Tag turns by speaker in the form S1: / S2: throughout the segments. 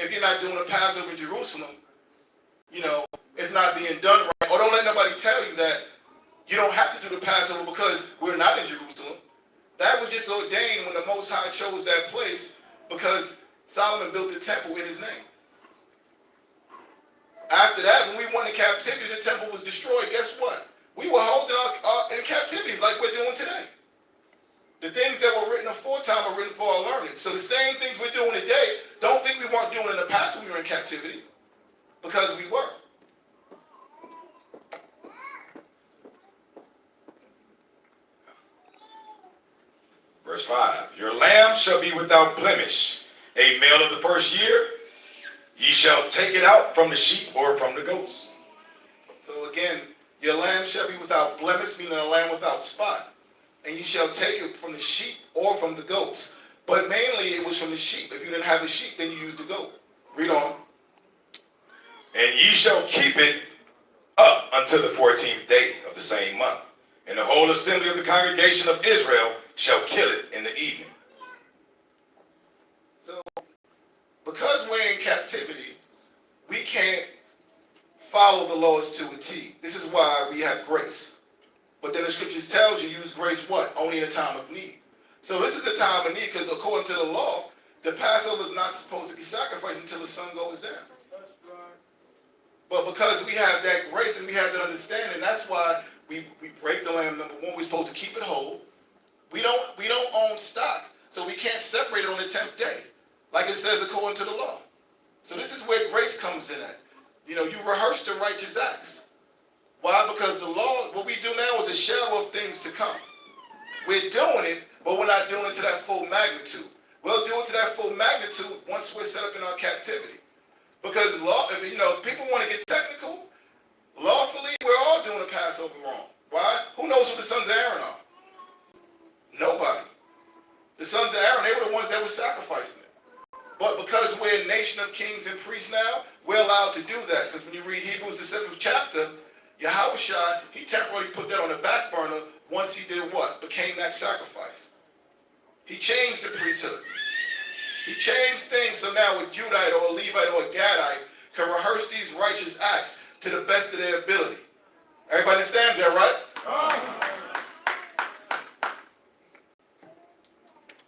S1: if you're not doing a Passover in Jerusalem, you know, it's not being done right. Or don't let nobody tell you that you don't have to do the Passover because we're not in Jerusalem. That was just ordained when the Most High chose that place because Solomon built the temple in his name. After that, when we went in captivity, the temple was destroyed. Guess what? We were holding in captivities like we're doing today. The things that were written aforetime were written for our learning. So the same things we're doing today, don't think we weren't doing in the past when we were in captivity, because we were.
S2: Verse 5, your lamb shall be without blemish, a male of the first year. Ye shall take it out from the sheep or from the goats.
S1: So again, your lamb shall be without blemish, meaning a lamb without spot. And you shall take it from the sheep or from the goats. But mainly it was from the sheep. If you didn't have the sheep, then you used the goat. Read on.
S2: And ye shall keep it up until the 14th day of the same month. And the whole assembly of the congregation of Israel shall kill it in the evening.
S1: So, because we're in captivity, we can't follow the laws to a T. This is why we have grace. But then the scriptures tells you use grace what? Only in a time of need. So this is a time of need because according to the law, the Passover is not supposed to be sacrificed until the sun goes down. But because we have that grace and we have that understanding, that's why we break the lamb. Number one, we're supposed to keep it whole. We don't own stock, so we can't separate it on the 10th day, like it says according to the law. So this is where grace comes in at. You know, you rehearse the righteous acts. Why? Because the law, what we do now is a shadow of things to come. We're doing it, but we're not doing it to that full magnitude. We'll do it to that full magnitude once we're set up in our captivity. Because law, if people want to get technical, lawfully, we're all doing the Passover wrong. Why? Who knows who the sons of Aaron are? Nobody. The sons of Aaron, they were the ones that were sacrificing it. But because we're a nation of kings and priests now, we're allowed to do that. Because when you read Hebrews, the 7th chapter, Yahushua, he temporarily put that on the back burner once he did what? Became that sacrifice. He changed the priesthood. He changed things so now a Judite or a Levite or a Gadite can rehearse these righteous acts to the best of their ability. Everybody understands that, right?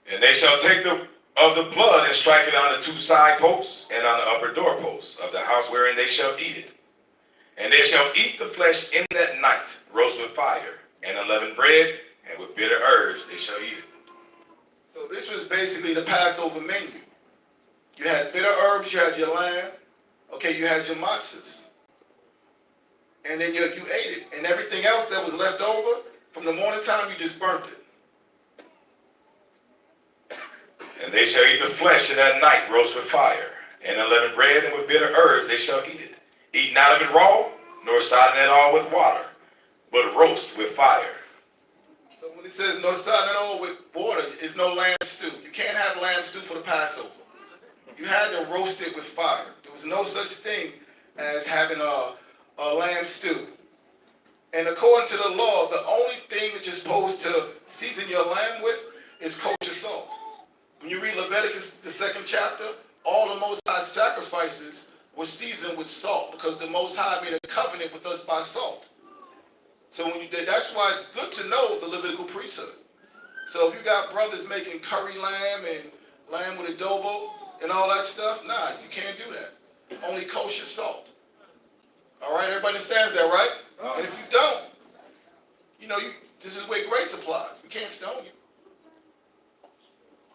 S2: And they shall take of the blood and strike it on the 2 side posts and on the upper doorposts of the house wherein they shall eat it. And they shall eat the flesh in that night, roast with fire, and unleavened bread, and with bitter herbs they shall eat it.
S1: So this was basically the Passover menu. You had bitter herbs, you had your lamb, okay, you had your matzahs. And then you ate it. And everything else that was left over, from the morning time, you just burnt it.
S2: And they shall eat the flesh in that night, roast with fire, and unleavened bread, and with bitter herbs they shall eat it. Eat not of it raw, nor sodden it all with water, but roast with fire.
S1: So when it says no sodden it all with water, it's no lamb stew. You can't have lamb stew for the Passover. You had to roast it with fire. There was no such thing as having a lamb stew. And according to the law, the only thing that you're supposed to season your lamb with is kosher salt. When you read Leviticus, the 2nd chapter, all the Most High sacrifices were seasoned with salt because the Most High made a covenant with us by salt. So when you did, that's why it's good to know the Levitical priesthood. So if you got brothers making curry lamb and lamb with adobo and all that stuff, nah, you can't do that. Only kosher salt. All right, everybody understands that, right? And if you don't, this is where grace applies. We can't stone you.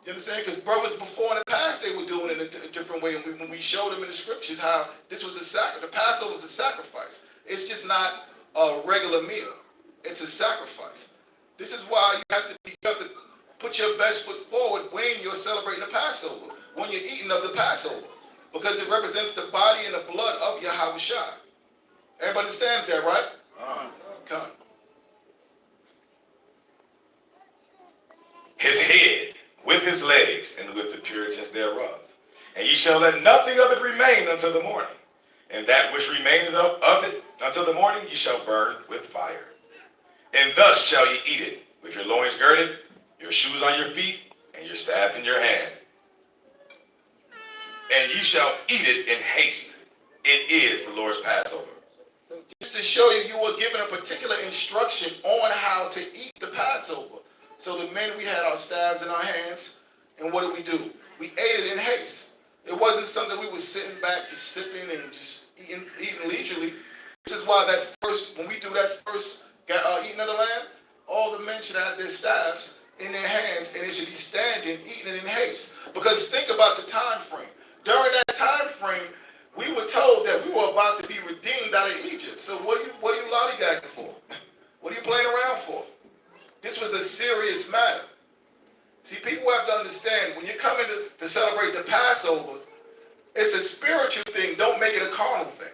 S1: You understand? Because brothers before in the past, they were doing it a different way. And when we showed them in the scriptures how this was the Passover was a sacrifice. It's just not a regular meal. It's a sacrifice. This is why you have to put your best foot forward when you're celebrating the Passover, when you're eating of the Passover, because it represents the body and the blood of Yahushua. Everybody understands that, right? Come.
S2: His head with his legs and with the puritans thereof. And ye shall let nothing of it remain until the morning. And that which remaineth of it until the morning ye shall burn with fire. And thus shall ye eat it, with your loins girded, your shoes on your feet, and your staff in your hand. and ye shall eat it in haste. It is the Lord's Passover.
S1: So just to show you, you were given a particular instruction on how to eat the Passover. So the men, we had our staves in our hands, and what did we do? We ate it in haste. It wasn't something we were sitting back, just sipping and just eating leisurely. This is why that first, when we do that first eating of the lamb, all the men should have their staffs in their hands, and they should be standing, eating it in haste. Because think about the time frame. During that time frame, we were told that we were about to be redeemed out of Egypt. So what are you lollygagging for? What are you playing around for? This was a serious matter. See, people have to understand, when you're coming to celebrate the Passover, it's a spiritual thing. Don't make it a carnal thing.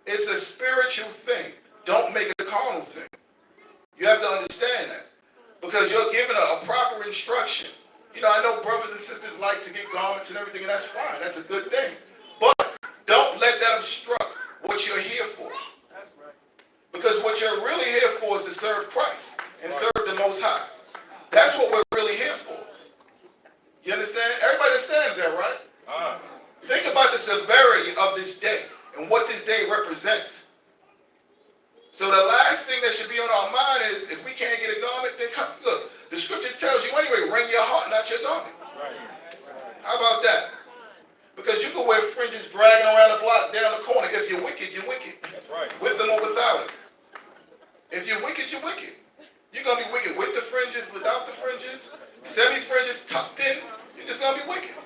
S1: It's a spiritual thing. Don't make it a carnal thing. You have to understand that. Because you're given a proper instruction. You know, I know brothers and sisters like to get garments and everything, and that's fine. That's a good thing. But don't let that obstruct what you're here for. Because what you're really here for is to serve Christ and serve the Most High. That's what we're really here for. You understand? Everybody understands that, right? Think about the severity of this day and what this day represents. So the last thing that should be on our mind is, if we can't get a garment, then come. Look, the scriptures tells you anyway, rend your heart, not your garment. How about that? Because you can wear fringes dragging around the block, down the corner. If you're wicked, you're wicked. That's right. With them or without it. If you're wicked, you're wicked. You're going to be wicked with the fringes, without the fringes, semi-fringes tucked in. You're just going to be wicked.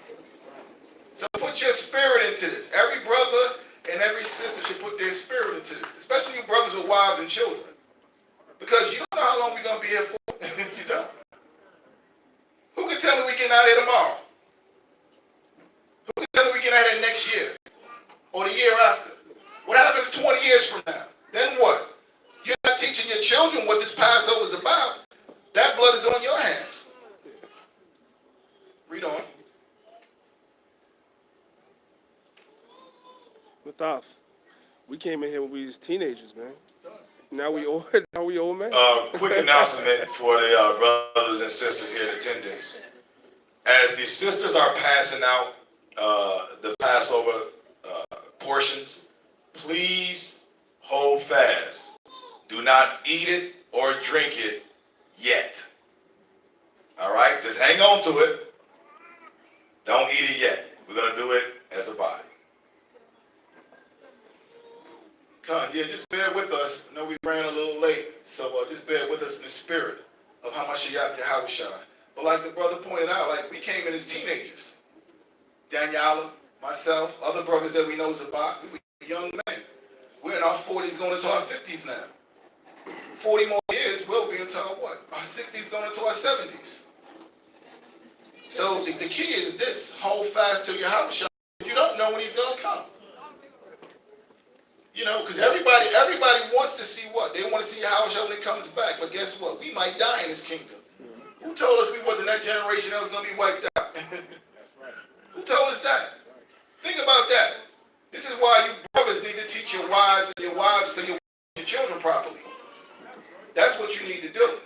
S1: So put your spirit into this. Every brother and every sister should put their spirit into this, especially you brothers with wives and children. Because you don't know how long we're going to be here for. You don't. Who can tell me we're getting out of here tomorrow? Who can tell me we're getting out of here next year? Or the year after? What happens 20 years from now? Then what? You're not teaching your children what this Passover is about. That blood is on your hands. Read on.
S3: Mathaf, we came in here when we was teenagers, man. Now we old men.
S2: Quick announcement for the brothers and sisters here in attendance. As the sisters are passing out the Passover portions, please hold fast. Do not eat it or drink it yet. All right? Just hang on to it. Don't eat it yet. We're going to do it as a body.
S1: Yeah, just bear with us. I know we ran a little late, so just bear with us in the spirit of how much Yahushua. But like the brother pointed out, like we came in as teenagers. Danyaahla, myself, other brothers that we know Zabak, we were young men. We're in our 40s going into our 50s now. 40 more years, we'll be into our what? Our 60s going into our 70s. So the key is this: hold fast to Yahushua. You don't know when he's going to come. You know, because everybody wants to see what? They want to see Yahushua when he comes back. But guess what? We might die in his kingdom. Who told us we wasn't that generation that was going to be wiped out? Who told us that? Think about that. This is why you brothers need to teach your wives and your wives to your children properly. That's what you need to do.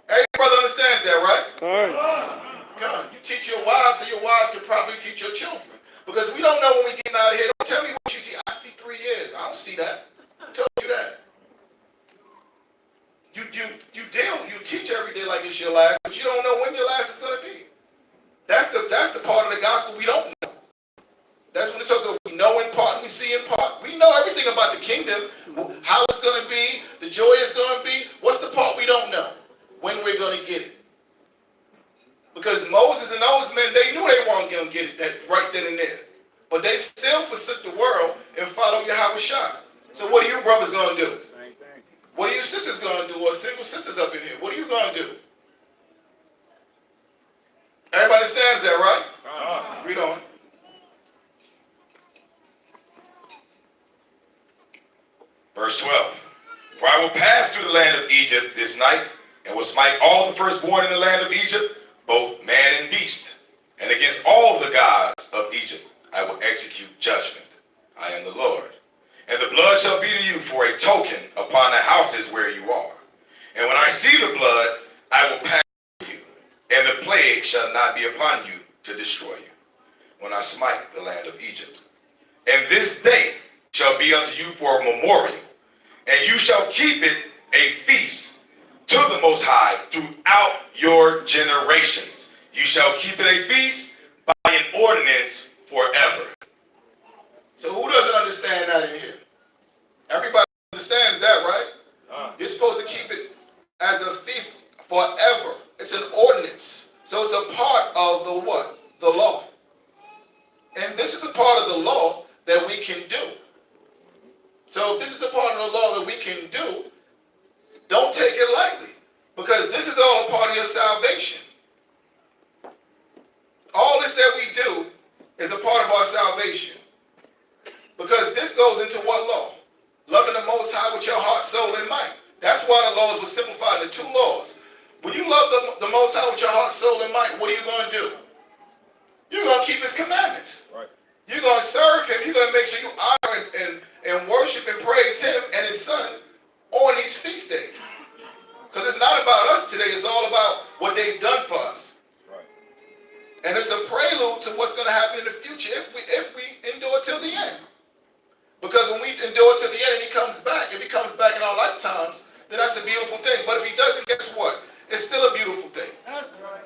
S1: Every brother understands that, right?
S3: All right.
S1: God, you teach your wives so your wives can probably teach your children. Because we don't know when we get out of here. Don't tell me what you see. I see 3 years. I don't see that. Who told you that? You teach every day like it's your last, but you don't know when your last is going to be. That's the part of the gospel we don't know. That's when it talks about we know in part, we see in part. We know everything about the kingdom, how it's going to be, the joy it's going to be. What's the part we don't know? When we're going to get it. Because Moses and those men, they knew they weren't going to get it that right then and there. But they still forsook the world and followed Yahushua. So what are you brothers going to do? What are your sisters going to do? Or single sisters up in here? What are you going to do? Everybody understands that, right? Read on.
S2: Verse 12. For I will pass through the land of Egypt this night, and will smite all the firstborn in the land of Egypt, both man and beast. And against all the gods of Egypt I will execute judgment. I am the Lord. And the blood shall be to you for a token upon the houses where you are. And when I see the blood, I will pass you, and the plague shall not be upon you to destroy you. When I smite the land of Egypt. And this day shall be unto you for a memorial, and you shall keep it a feast to the Most High throughout your generations. You shall keep it a feast by an ordinance forever.
S1: So who doesn't understand that in here? Everybody understands that, right? You're supposed to keep it as a feast forever. It's an ordinance. So it's a part of the what? The law. And this is a part of the law that we can do. So if this is a part of the law that we can do, don't take it lightly. Because this is all a part of your salvation. All this that we do is a part of our salvation. Because this goes into what law? Loving the Most High with your heart, soul, and mind. That's why the laws were simplified into 2 laws. When you love the Most High with your heart, soul, and mind, what are you going to do? You're going to keep His commandments. Right. You're going to serve Him. You're going to make sure you honor and worship and praise Him and His Son on these feast days. Because it's not about us today. It's all about what they've done for us. Right. And it's a prelude to what's going to happen in the future if we endure till the end. Because when we endure to the end and He comes back, if He comes back in our lifetimes, then that's a beautiful thing. But if He doesn't, guess what? It's still a beautiful thing. That's right.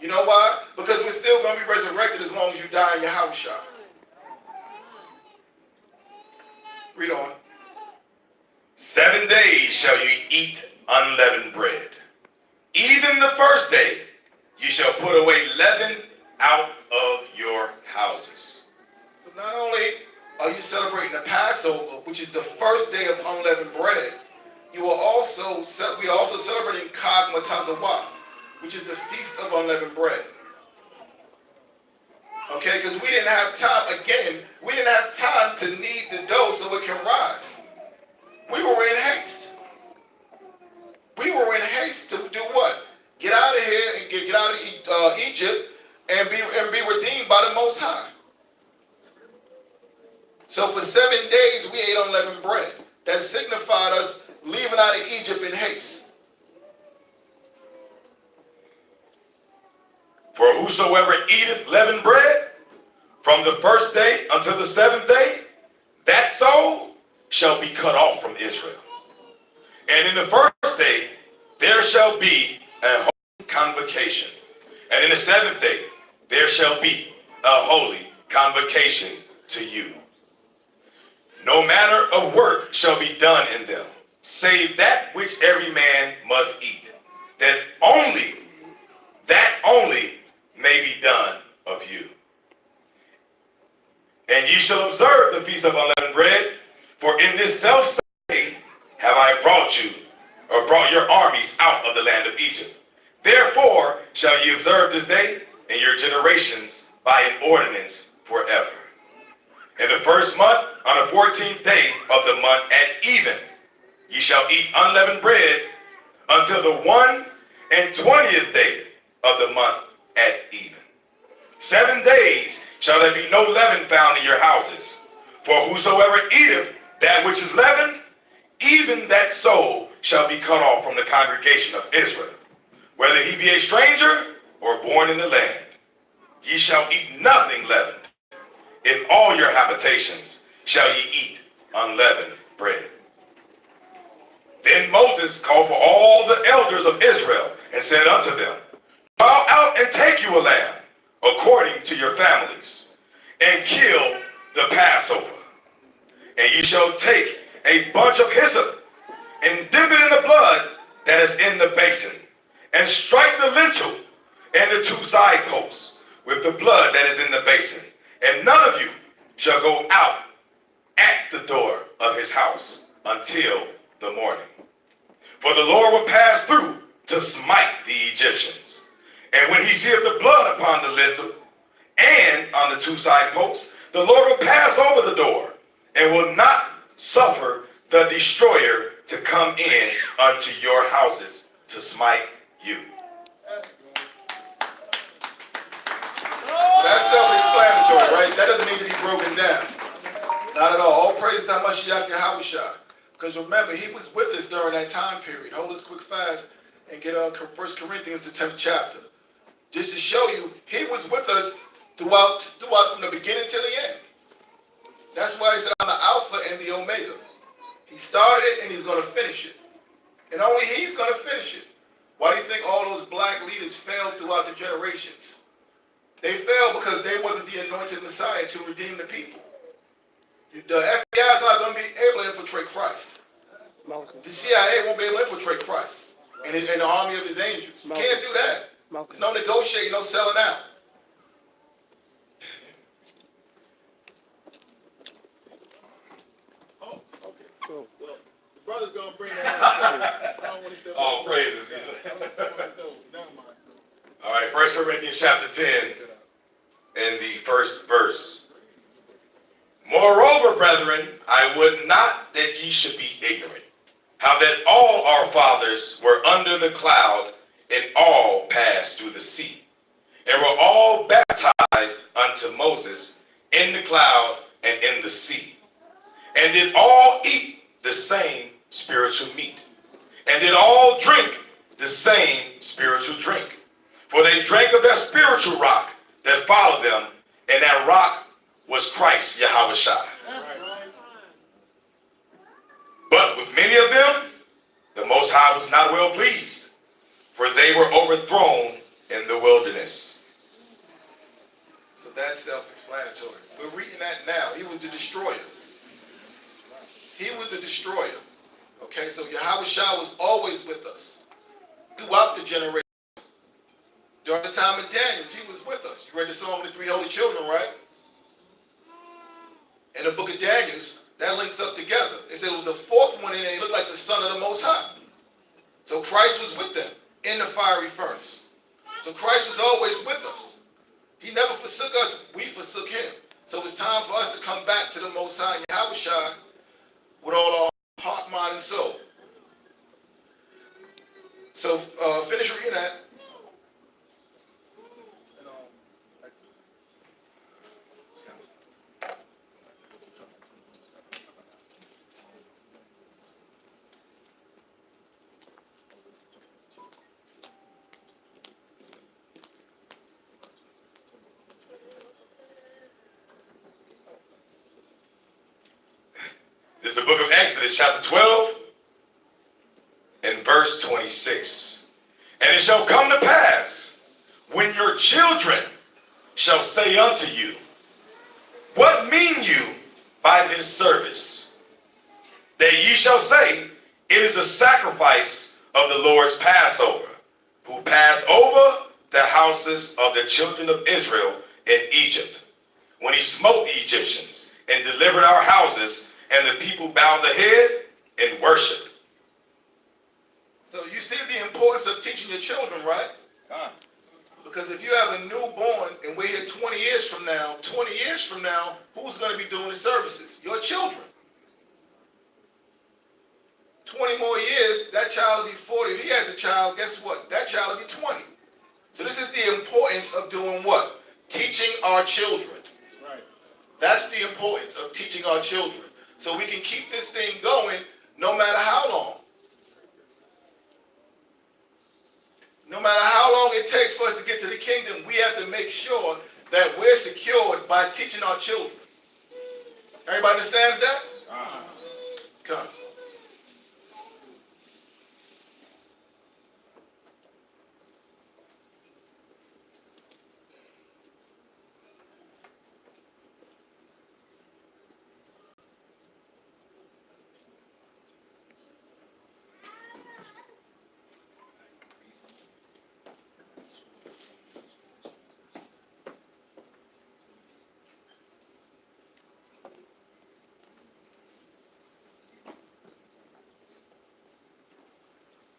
S1: You know why? Because we're still going to be resurrected as long as you die in your house shop. Read on.
S2: 7 days shall you eat unleavened bread. Even the first day you shall put away leaven out of your houses.
S1: So not only are you celebrating the Passover, which is the first day of unleavened bread, we are also celebrating Chag Matazawah, which is the feast of unleavened bread. Okay, because we didn't have time to knead the dough so it can rise. We were in haste. We were in haste to do what? Get out of here and get out of Egypt and be redeemed by the Most High. So for 7 days we ate unleavened bread. That signified us leaving out of Egypt in haste.
S2: For whosoever eateth leavened bread from the first day until the 7th day, that soul shall be cut off from Israel. And in the first day there shall be a holy convocation. And in the 7th day there shall be a holy convocation to you. No manner of work shall be done in them, save that which every man must eat, that only may be done of you. And ye shall observe the feast of unleavened bread, for in this self day have I brought your armies out of the land of Egypt. Therefore shall ye observe this day in your generations by an ordinance forever. In the first month, on the 14th day of the month at even, ye shall eat unleavened bread until the 21st day of the month at even. 7 days shall there be no leaven found in your houses. For whosoever eateth that which is leavened, even that soul shall be cut off from the congregation of Israel, whether he be a stranger or born in the land. Ye shall eat nothing leavened. In all your habitations shall ye eat unleavened bread. Then Moses called for all the elders of Israel and said unto them, Draw out and take you a lamb according to your families, and kill the Passover. And ye shall take a bunch of hyssop and dip it in the blood that is in the basin, and strike the lintel and the 2 side posts with the blood that is in the basin. And none of you shall go out at the door of his house until the morning. For the Lord will pass through to smite the Egyptians. And when he seeth the blood upon the lintel and on the 2 side posts, the Lord will pass over the door and will not suffer the destroyer to come in unto your houses to smite you.
S1: That's self-explanatory, right? That doesn't need to be broken down. Not at all. All praise to Hamashiach Yahushua. Because remember, he was with us during that time period. Hold this quick fast and get 1 Corinthians, the 10th chapter. Just to show you, he was with us throughout from the beginning till the end. That's why he said, I'm the Alpha and the Omega. He started it and he's going to finish it. And only he's going to finish it. Why do you think all those black leaders failed throughout the generations? They failed because they wasn't the anointed Messiah to redeem the people. The FBI is not going to be able to infiltrate Christ.
S3: Malcolm.
S1: The CIA won't be able to infiltrate Christ and the army of his angels. You can't do that.
S3: Malcolm.
S1: There's no negotiating, no selling out. Oh, okay.
S3: Oh.
S1: Well, the brother's going to bring that out. I don't want to step
S2: All
S1: on
S2: praises.
S1: Never mind.
S2: All right, 1 Corinthians chapter 10 and the first verse. Moreover, brethren, I would not that ye should be ignorant, how that all our fathers were under the cloud, and all passed through the sea, and were all baptized unto Moses in the cloud and in the sea, and did all eat the same spiritual meat, and did all drink the same spiritual drink. For they drank of that spiritual rock that followed them, and that rock was Christ, Yahushua. But with many of them, the Most High was not well pleased, for they were overthrown in the wilderness.
S1: So that's self-explanatory. We're reading that now. He was the destroyer. He was the destroyer. Okay, so Yahushua was always with us throughout the generations. During the time of Daniel, he was with us. You read the song of the three holy children, right? In the book of Daniel, that links up together. They said it was a fourth one in there. He looked like the Son of the Most High. So Christ was with them in the fiery furnace. So Christ was always with us. He never forsook us. We forsook him. So it's time for us to come back to the Most High and Yahushua with all our heart, mind, and soul. So finish reading that.
S2: This is the book of Exodus, chapter 12, and verse 26. And it shall come to pass, when your children shall say unto you, what mean you by this service? That ye shall say, it is a sacrifice of the Lord's Passover, who passed over the houses of the children of Israel in Egypt, when he smote the Egyptians, and delivered our houses, and the people bowed the head and worshiped.
S1: So you see the importance of teaching your children, right? Because if you have a newborn and we're here 20 years from now, who's going to be doing the services? Your children. 20 more years, that child will be 40. If he has a child, guess what? That child will be 20. So this is the importance of doing what? Teaching our children.
S4: Right.
S1: That's the importance of teaching our children. So we can keep this thing going no matter how long. No matter how long it takes for us to get to the kingdom, we have to make sure that we're secured by teaching our children. Everybody understands that? Come.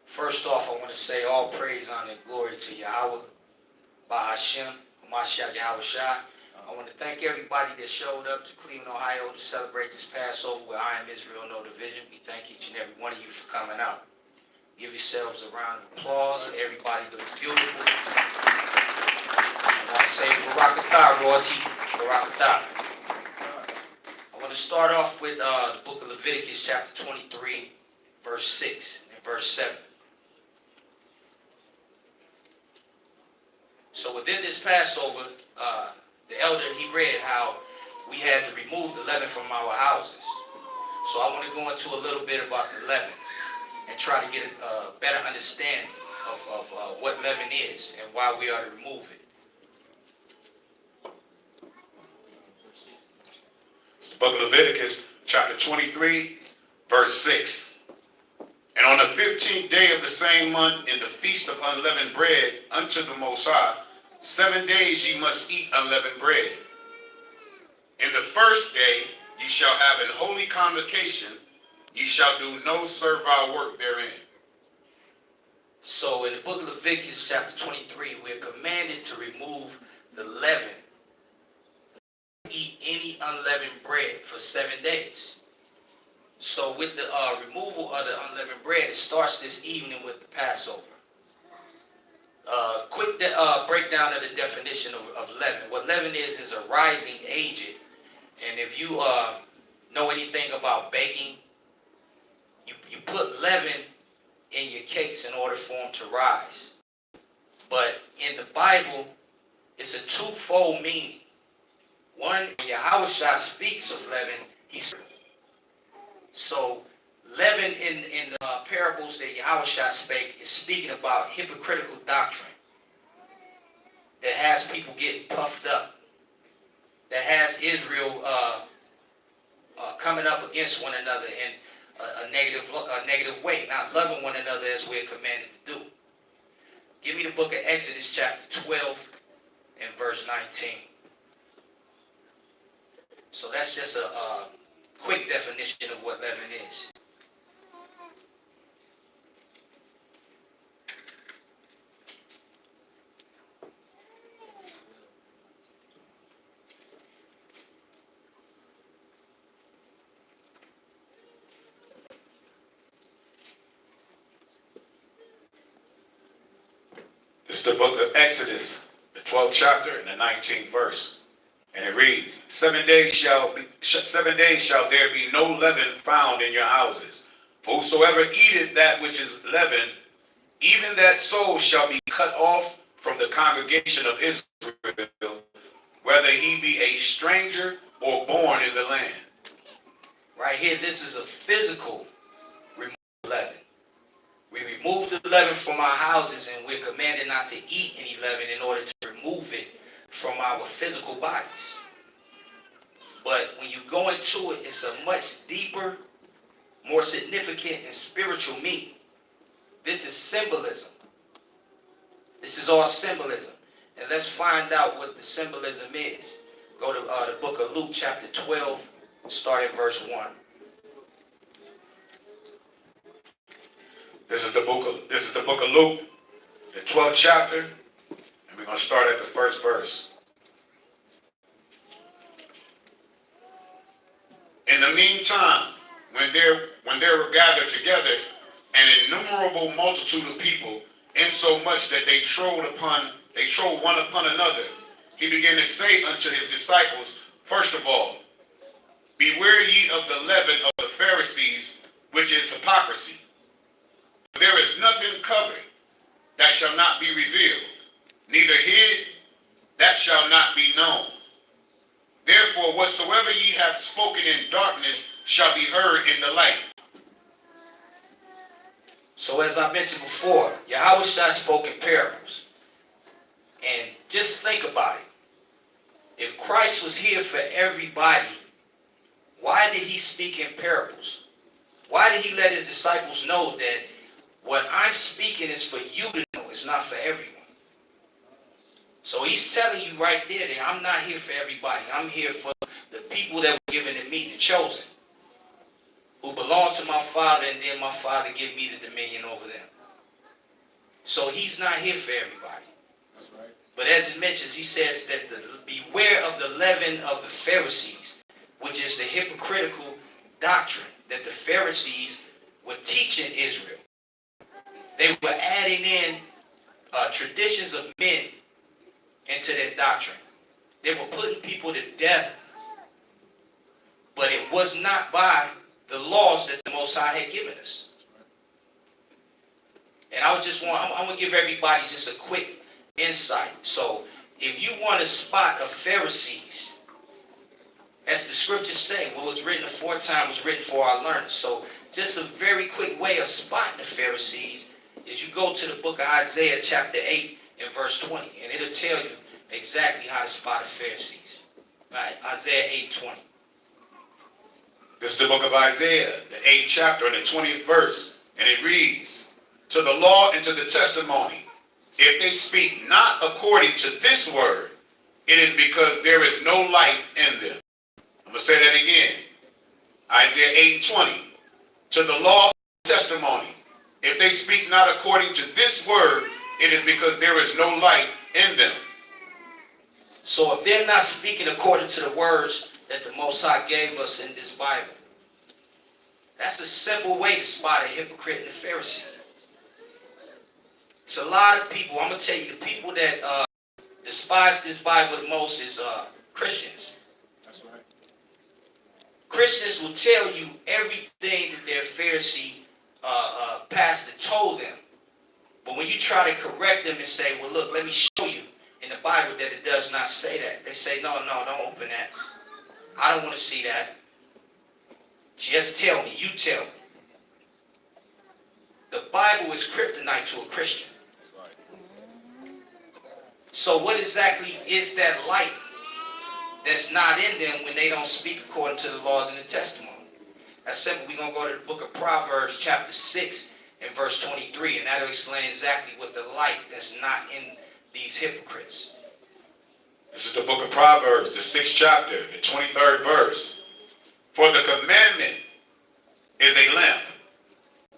S5: First off, I want to say all praise, honor, and glory to Yahweh, Bahashem, Mashiach Yahushua. I want to thank everybody that showed up to Cleveland, Ohio to celebrate this Passover with I Am Israel, No Division. We thank each and every one of you for coming out. Give yourselves a round of applause. Everybody looks beautiful. I want to say Barakatah, royalty, Barakatah. I want to start off with the book of Leviticus, chapter 23, verse 6 and verse 7. So within this Passover, the elder, he read how we had to remove the leaven from our houses. So I want to go into a little bit about the leaven and try to get a better understanding of what leaven is and why we are to remove it.
S4: It's the book of Leviticus, chapter 23, verse 6. And on the 15th day of the same month, in the feast of unleavened bread unto the Most High, 7 days ye must eat unleavened bread. In the first day ye shall have an holy convocation, ye shall do no servile work therein.
S5: So in the book of Leviticus chapter 23, we're commanded to remove the leaven. Eat any unleavened bread for 7 days. So with the removal of the unleavened bread, it starts this evening with the Passover. Quick breakdown of the definition of leaven. What leaven is a rising agent. And if you know anything about baking, you put leaven in your cakes in order for them to rise. But in the Bible, it's a twofold meaning. One, when Yahushua speaks of leaven, he's so leaven in the parables that Yahushua spake is speaking about hypocritical doctrine that has people getting puffed up, that has Israel coming up against one another in a negative way, not loving one another as we're commanded to do. Give me the book of Exodus chapter 12 and verse 19. So that's just a quick definition of what leaven is.
S4: It's the book of Exodus, the 12th chapter and the 19th verse. And it reads, 7 days shall there be no leaven found in your houses. For whosoever eateth that which is leavened, even that soul shall be cut off from the congregation of Israel, whether he be a stranger or born in the land.
S5: Right here, this is a physical removal of leaven. We remove the leaven from our houses, and we're commanded not to eat any leaven in order to remove it from our physical bodies. But when you go into it, it's a much deeper, more significant and spiritual meaning. This is symbolism. This is all symbolism. And let's find out what the symbolism is. Go to the book of Luke chapter 12, start at verse 1.
S4: This is the book of Luke, the 12th chapter, and we're going to start at the first verse. In the meantime, when they were gathered together, an innumerable multitude of people, insomuch that they trode one upon another, he began to say unto his disciples, first of all, beware ye of the leaven of the Pharisees, which is hypocrisy. For there is nothing covered that shall not be revealed, neither hid that shall not be known. Therefore, whatsoever ye have spoken in darkness shall be heard in the light.
S5: So as I mentioned before, Yahushua spoke in parables. And just think about it. If Christ was here for everybody, why did he speak in parables? Why did he let his disciples know that what I'm speaking is for you to know, it's not for everyone? So he's telling you right there that I'm not here for everybody. I'm here for the people that were given to me, the chosen, who belong to my Father, and then my Father give me the dominion over them. So he's not here for everybody.
S1: That's right.
S5: But as it mentions, he says that beware of the leaven of the Pharisees, which is the hypocritical doctrine that the Pharisees were teaching Israel. They were adding in traditions of men into their doctrine. They were putting people to death, but it was not by the laws that the Most High had given us. And I'm going to give everybody just a quick insight. So if you want to spot the Pharisees, as the scriptures say, what was written aforetime was written for our learners. So just a very quick way of spotting the Pharisees is you go to the book of Isaiah chapter 8 and verse 20, and it'll tell you exactly how to spot the Pharisees. Right? Isaiah 8:20.
S4: This is the book of Isaiah, the 8th chapter and the 20th verse, and it reads, "To the law and to the testimony, if they speak not according to this word, it is because there is no light in them." I'm going to say that again. Isaiah 8:20. "To the law and testimony, if they speak not according to this word, it is because there is no light in them."
S5: So if they're not speaking according to the words that the Most High gave us in this Bible, that's a simple way to spot a hypocrite and a Pharisee. It's a lot of people, I'm going to tell you, the people that despise this Bible the most is Christians.
S3: That's right.
S5: Christians will tell you everything that their Pharisee pastor told them. But when you try to correct them and say, well, look, let me show you in the Bible that it does not say that. They say, no, don't open that. I don't want to see that. Just tell me. You tell me. The Bible is kryptonite to a Christian.
S3: That's right.
S5: So what exactly is that light that's not in them when they don't speak according to the laws and the testimony? That's simple. We're going to go to the book of Proverbs chapter 6 and verse 23, and that'll explain exactly what the light that's not in these hypocrites.
S4: This is the book of Proverbs, the 6th chapter, the 23rd verse. "For the commandment is a lamp,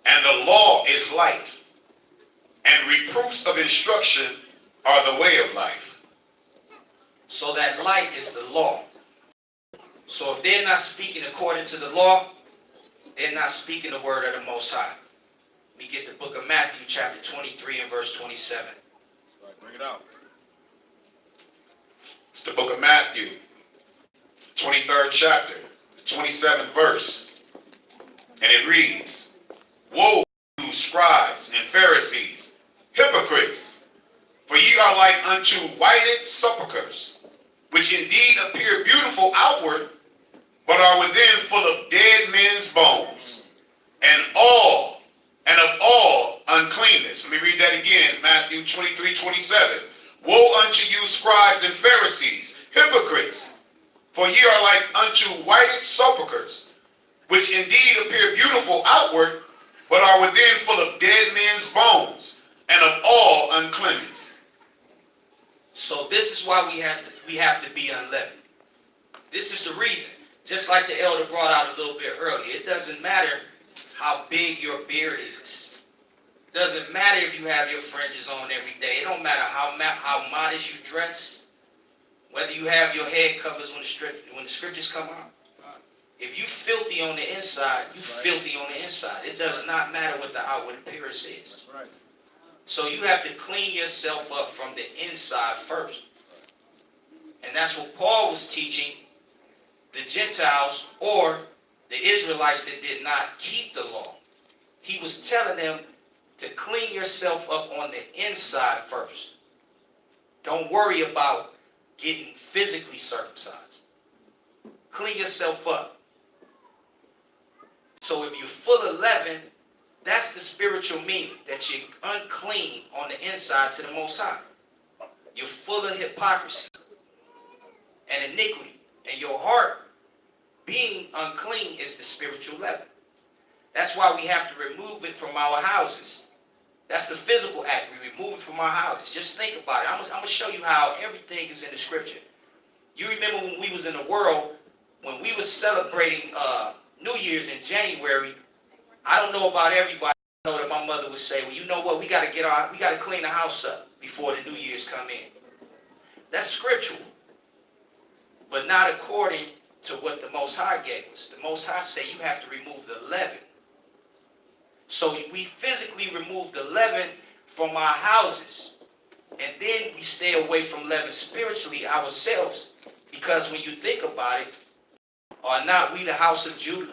S4: and the law is light, and reproofs of instruction are the way of life."
S5: So that light is the law. So if they're not speaking according to the law, they're not speaking the word of the Most High. We get the book of Matthew chapter 23 and verse 27.
S3: Right. Bring it out.
S4: It's the book of Matthew, 23rd chapter, the 27th verse. And it reads, "Woe to you, scribes and Pharisees, hypocrites! For ye are like unto whited sepulchres, which indeed appear beautiful outward, but are within full of dead men's bones, and of all uncleanness." Let me read that again, Matthew 23:27. "Woe unto you, scribes and Pharisees, hypocrites! For ye are like unto whited sepulchres, which indeed appear beautiful outward, but are within full of dead men's bones, and of all uncleanness."
S5: So this is why we have to be unleavened. This is the reason. Just like the elder brought out a little bit earlier, it doesn't matter how big your beard is. It doesn't matter if you have your fringes on every day. It don't matter how modest you dress. Whether you have your head covers when the scriptures come out. If you filthy on the inside, you filthy on the inside. It does not matter what the outward appearance is.
S3: That's right.
S5: So you have to clean yourself up from the inside first. And that's what Paul was teaching the Gentiles or the Israelites that did not keep the law. He was telling them to clean yourself up on the inside first. Don't worry about getting physically circumcised. Clean yourself up. So if you're full of leaven, that's the spiritual meaning, that you're unclean on the inside to the Most High. You're full of hypocrisy and iniquity. And your heart being unclean is the spiritual leaven. That's why we have to remove it from our houses. That's the physical act. We remove it from our houses. Just think about it. I'm going to show you how everything is in the scripture. You remember when we was in the world, when we were celebrating New Year's in January, I don't know about everybody. I know that my mother would say, well, you know what? We got to clean the house up before the New Year's come in. That's scriptural, but not according to what the Most High gave us. The Most High say you have to remove the leaven. So we physically remove the leaven from our houses, and then we stay away from leaven spiritually ourselves. Because when you think about it, are not we the house of Judah?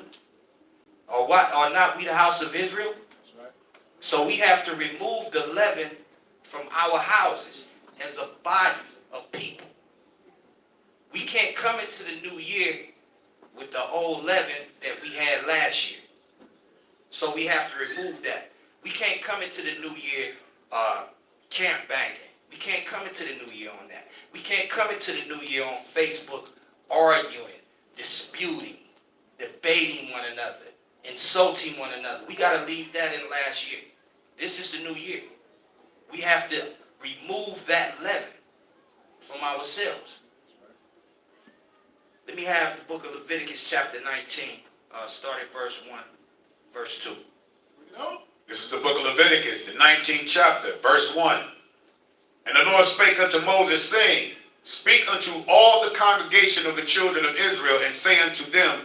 S5: Or what? Are not we the house of Israel?
S3: That's right.
S5: So we have to remove the leaven from our houses as a body. of people. We can't come into the new year with the old leaven that we had last year. So we have to remove that. We can't come into the new year camp banging. We can't come into the new year on that. We can't come into the new year on Facebook arguing, disputing, debating one another, insulting one another. We got to leave that in last year. This is the new year. We have to remove that leaven from ourselves. Let me have the book of Leviticus chapter 19, start at verse 1, verse 2.
S4: This is the book of Leviticus, the 19th chapter, verse 1. And the Lord spake unto Moses, saying, Speak unto all the congregation of the children of Israel, and say unto them,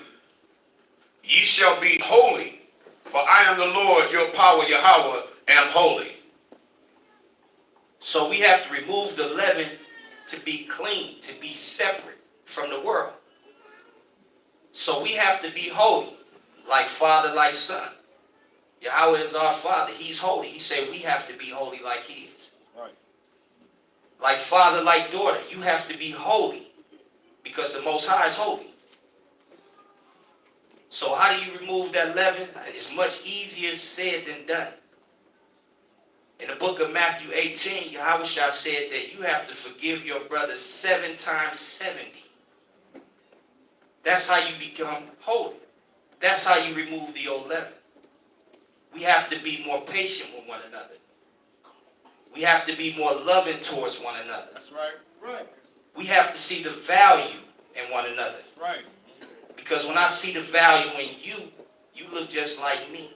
S4: Ye shall be holy, for I am the Lord your power, Yahweh, am holy.
S5: So we have to remove the leaven to be clean, to be separate from the world. So we have to be holy, like Father, like Son. Yahweh is our Father. He's holy. He said we have to be holy like He is.
S3: Right.
S5: Like father, like daughter. You have to be holy because the Most High is holy. So how do you remove that leaven? It's much easier said than done. In the book of Matthew 18, Yahweh said that you have to forgive your brother 7 times 70. That's how you become holy. That's how you remove the old leaven. We have to be more patient with one another. We have to be more loving towards one another.
S4: That's right. Right.
S5: We have to see the value in one another.
S4: Right.
S5: Because when I see the value in you, you look just like me.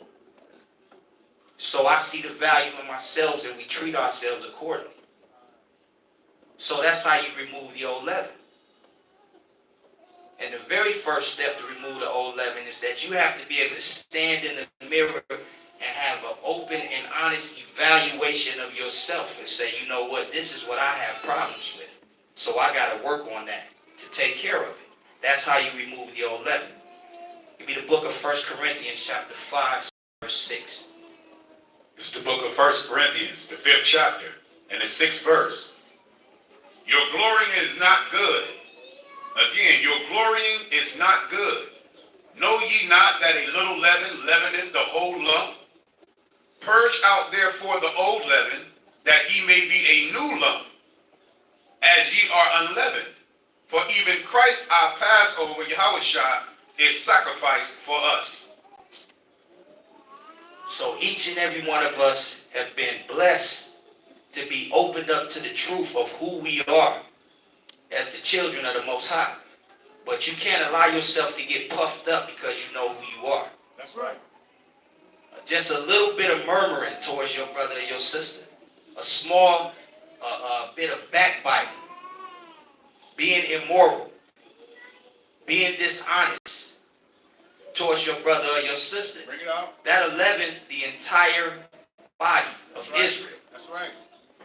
S5: So I see the value in myself and we treat ourselves accordingly. So that's how you remove the old leaven. And the very first step to remove the old leaven is that you have to be able to stand in the mirror and have an open and honest evaluation of yourself and say, you know what, this is what I have problems with. So I got to work on that to take care of it. That's how you remove the old leaven. Give me the book of 1 Corinthians chapter 5, verse 6.
S4: This is the book of 1 Corinthians, the 5th chapter, and the 6th verse. Your glorying is not good. Again, your glorying is not good. Know ye not that a little leaven leaveneth the whole lump? Purge out therefore the old leaven, that ye may be a new lump, as ye are unleavened. For even Christ our Passover, Yahushua, is sacrificed for us.
S5: So each and every one of us have been blessed to be opened up to the truth of who we are as the children of the Most High. But you can't allow yourself to get puffed up because you know who you are.
S4: That's right.
S5: Just a little bit of murmuring towards your brother or your sister. A small bit of backbiting. Being immoral. Being dishonest towards your brother or your sister.
S4: Bring it out.
S5: That'll leaven the entire body of Israel.
S4: That's right.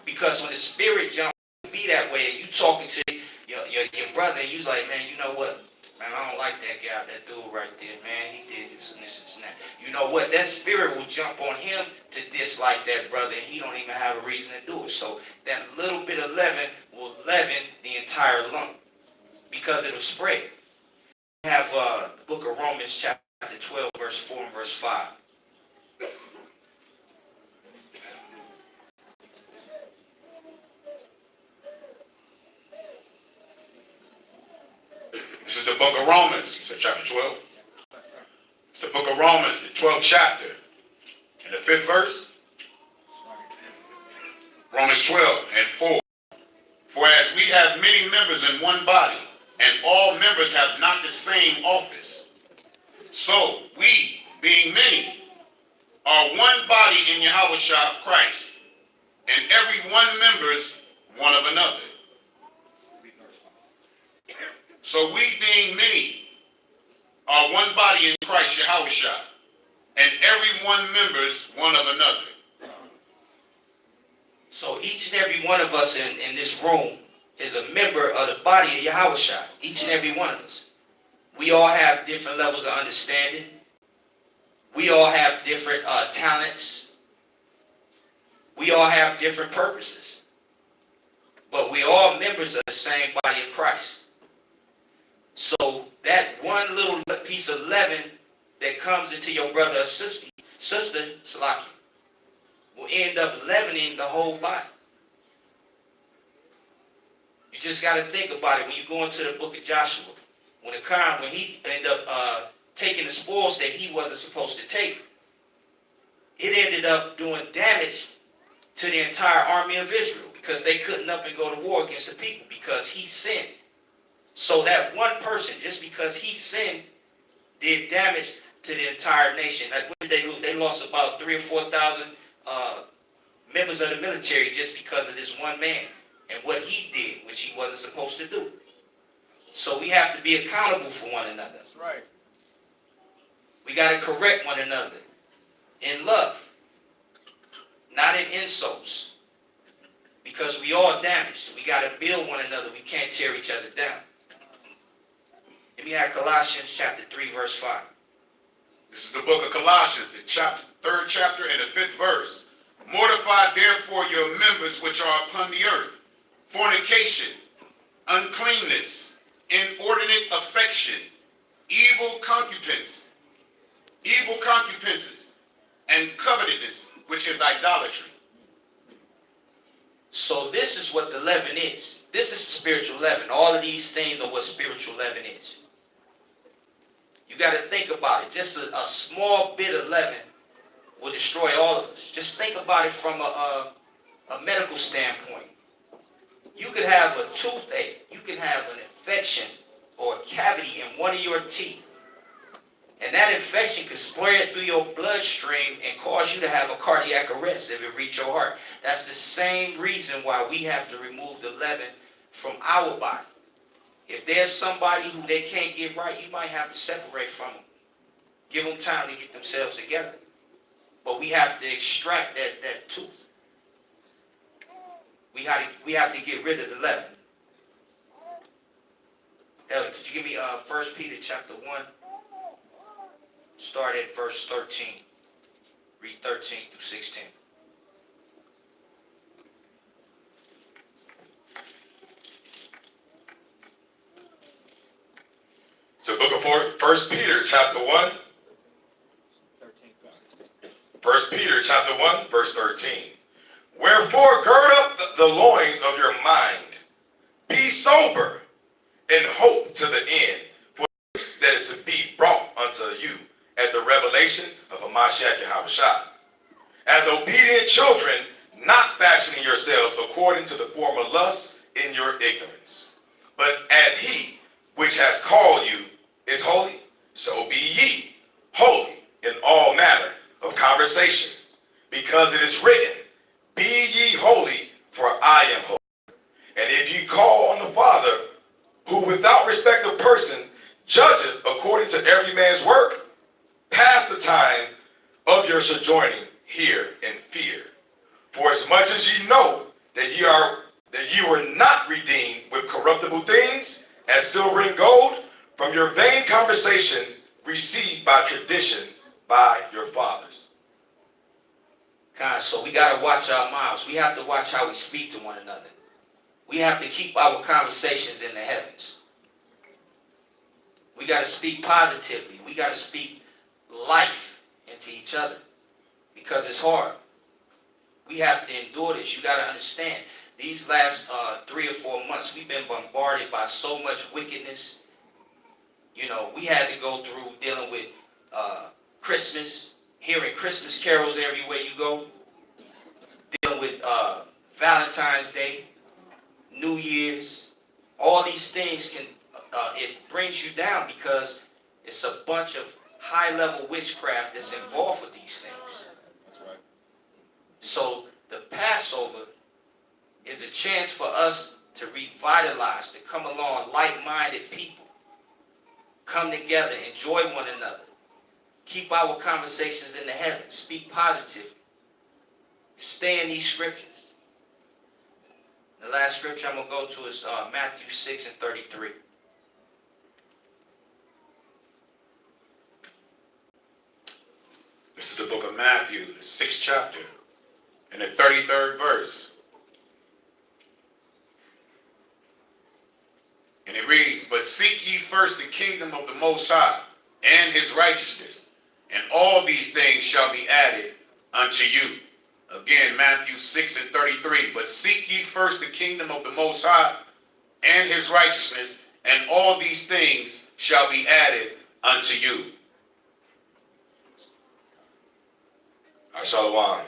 S5: Because when the spirit jumps, be that way, and you talking to your brother, and you like, man, you know what? Man, I don't like that guy, that dude right there, man. He did this and this and that. You know what? That spirit will jump on him to dislike that brother, and he don't even have a reason to do it. So that little bit of leaven will leaven the entire lump because it'll spread. We have the book of Romans chapter 12, verse 4 and verse 5.
S4: This is the book of Romans. It's chapter 12. It's the book of Romans, the 12th chapter, and the 5th verse. Romans 12 and 4. For as we have many members in one body, and all members have not the same office, so we, being many, are one body in Yahushua Christ, and every one members one of another. So we, being many, are one body in Christ Yahushua, and every one members one of another.
S5: So each and every one of us in this room is a member of the body of Yahushua. Each and every one of us. We all have different levels of understanding. We all have different talents. We all have different purposes. but we're all members of the same body of Christ. So that one little piece of leaven that comes into your brother or sister, Salaki, will end up leavening the whole body. You just got to think about it when you go into the book of Joshua. When he ended up taking the spoils that he wasn't supposed to take, it ended up doing damage to the entire army of Israel because they couldn't up and go to war against the people because he sinned. So that one person, just because he sinned, did damage to the entire nation. They lost about 3,000 or 4,000 members of the military just because of this one man and what he did, which he wasn't supposed to do. So we have to be accountable for one another.
S1: That's right.
S5: We got to correct one another in love, not in insults, because we all damaged. We got to build one another. We can't tear each other down. Let me have Colossians chapter 3, verse 5.
S4: This is the book of Colossians, the third chapter and the 5th verse. Mortify therefore your members which are upon the earth, fornication, uncleanness, inordinate affection, evil concupiscence, and covetousness, which is idolatry.
S5: So this is what the leaven is. This is spiritual leaven. All of these things are what spiritual leaven is. You got to think about it. Just a small bit of leaven will destroy all of us. Just think about it from a medical standpoint. You could have a toothache. You can have an infection or a cavity in one of your teeth. And that infection could spread through your bloodstream and cause you to have a cardiac arrest if it reaches your heart. That's the same reason why we have to remove the leaven from our body. If there's somebody who they can't get right, you might have to separate from them. Give them time to get themselves together. But we have to extract that tooth. We have to get rid of the leaven. Elder, could you give me 1 Peter chapter 1? Start at verse 13. Read 13 through 16.
S2: So book of 1 Peter chapter 1. 1 Peter chapter 1 verse 13. Wherefore gird up the loins of your mind. Be sober and hope to the end for that is to be brought unto you at the revelation of Hamashiach Yahushua. As obedient children, not fashioning yourselves according to the former lusts in your ignorance. But as he which has called you is holy, so be ye holy in all manner of conversation. Because it is written, be ye holy, for I am holy. And if ye call on the Father, who without respect of person judgeth according to every man's work, pass the time of your sojourning here in fear. For as much as ye know that ye were not redeemed with corruptible things, as silver and gold, from your vain conversation received by tradition by your fathers.
S5: God, so we got to watch our mouths. We have to watch how we speak to one another. We have to keep our conversations in the heavens. We got to speak positively. We got to speak life into each other because it's hard. We have to endure this. You got to understand. These last 3 or 4 months, we've been bombarded by so much wickedness. You know, we had to go through dealing with Christmas, hearing Christmas carols everywhere you go, dealing with Valentine's Day, New Year's. All these things it brings you down because it's a bunch of high-level witchcraft that's involved with these things.
S2: That's right.
S5: So the Passover is a chance for us to revitalize, to come along like-minded people, come together, enjoy one another, keep our conversations in the heavens, speak positively, stay in these scriptures. The last scripture I'm going to go to is Matthew 6 and 33.
S4: This is the book of Matthew, the 6th chapter, and the 33rd verse. first the kingdom of the Most High and his righteousness, and all these things shall be added unto you. Again, Matthew 6:33. But seek ye first the kingdom of the Most High and his righteousness, and all these things shall be added unto you.
S2: All right, Shalom.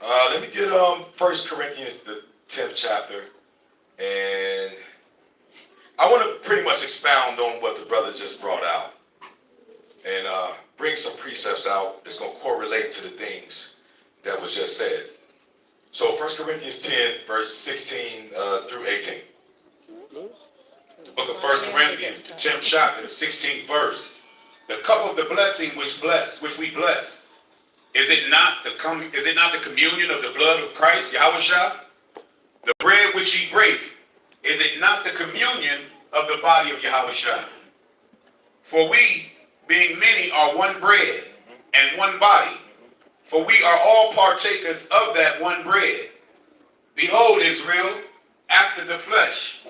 S2: Let me get 1 Corinthians, the 10th chapter, and I want to pretty much expound on what the brother just brought out and bring some precepts out that's going to correlate to the things that was just said. So 1 Corinthians 10, verse 16 through 18.
S4: The book of 1 Corinthians, the 10th chapter, the 16th verse. The cup of the blessing which we bless, is it not the communion of the blood of Christ, Yahushua? The bread which ye break, is it not the communion of the body of Yahushua? For we, being many, are one bread and one body. For we are all partakers of that one bread. Behold, Israel, after the flesh,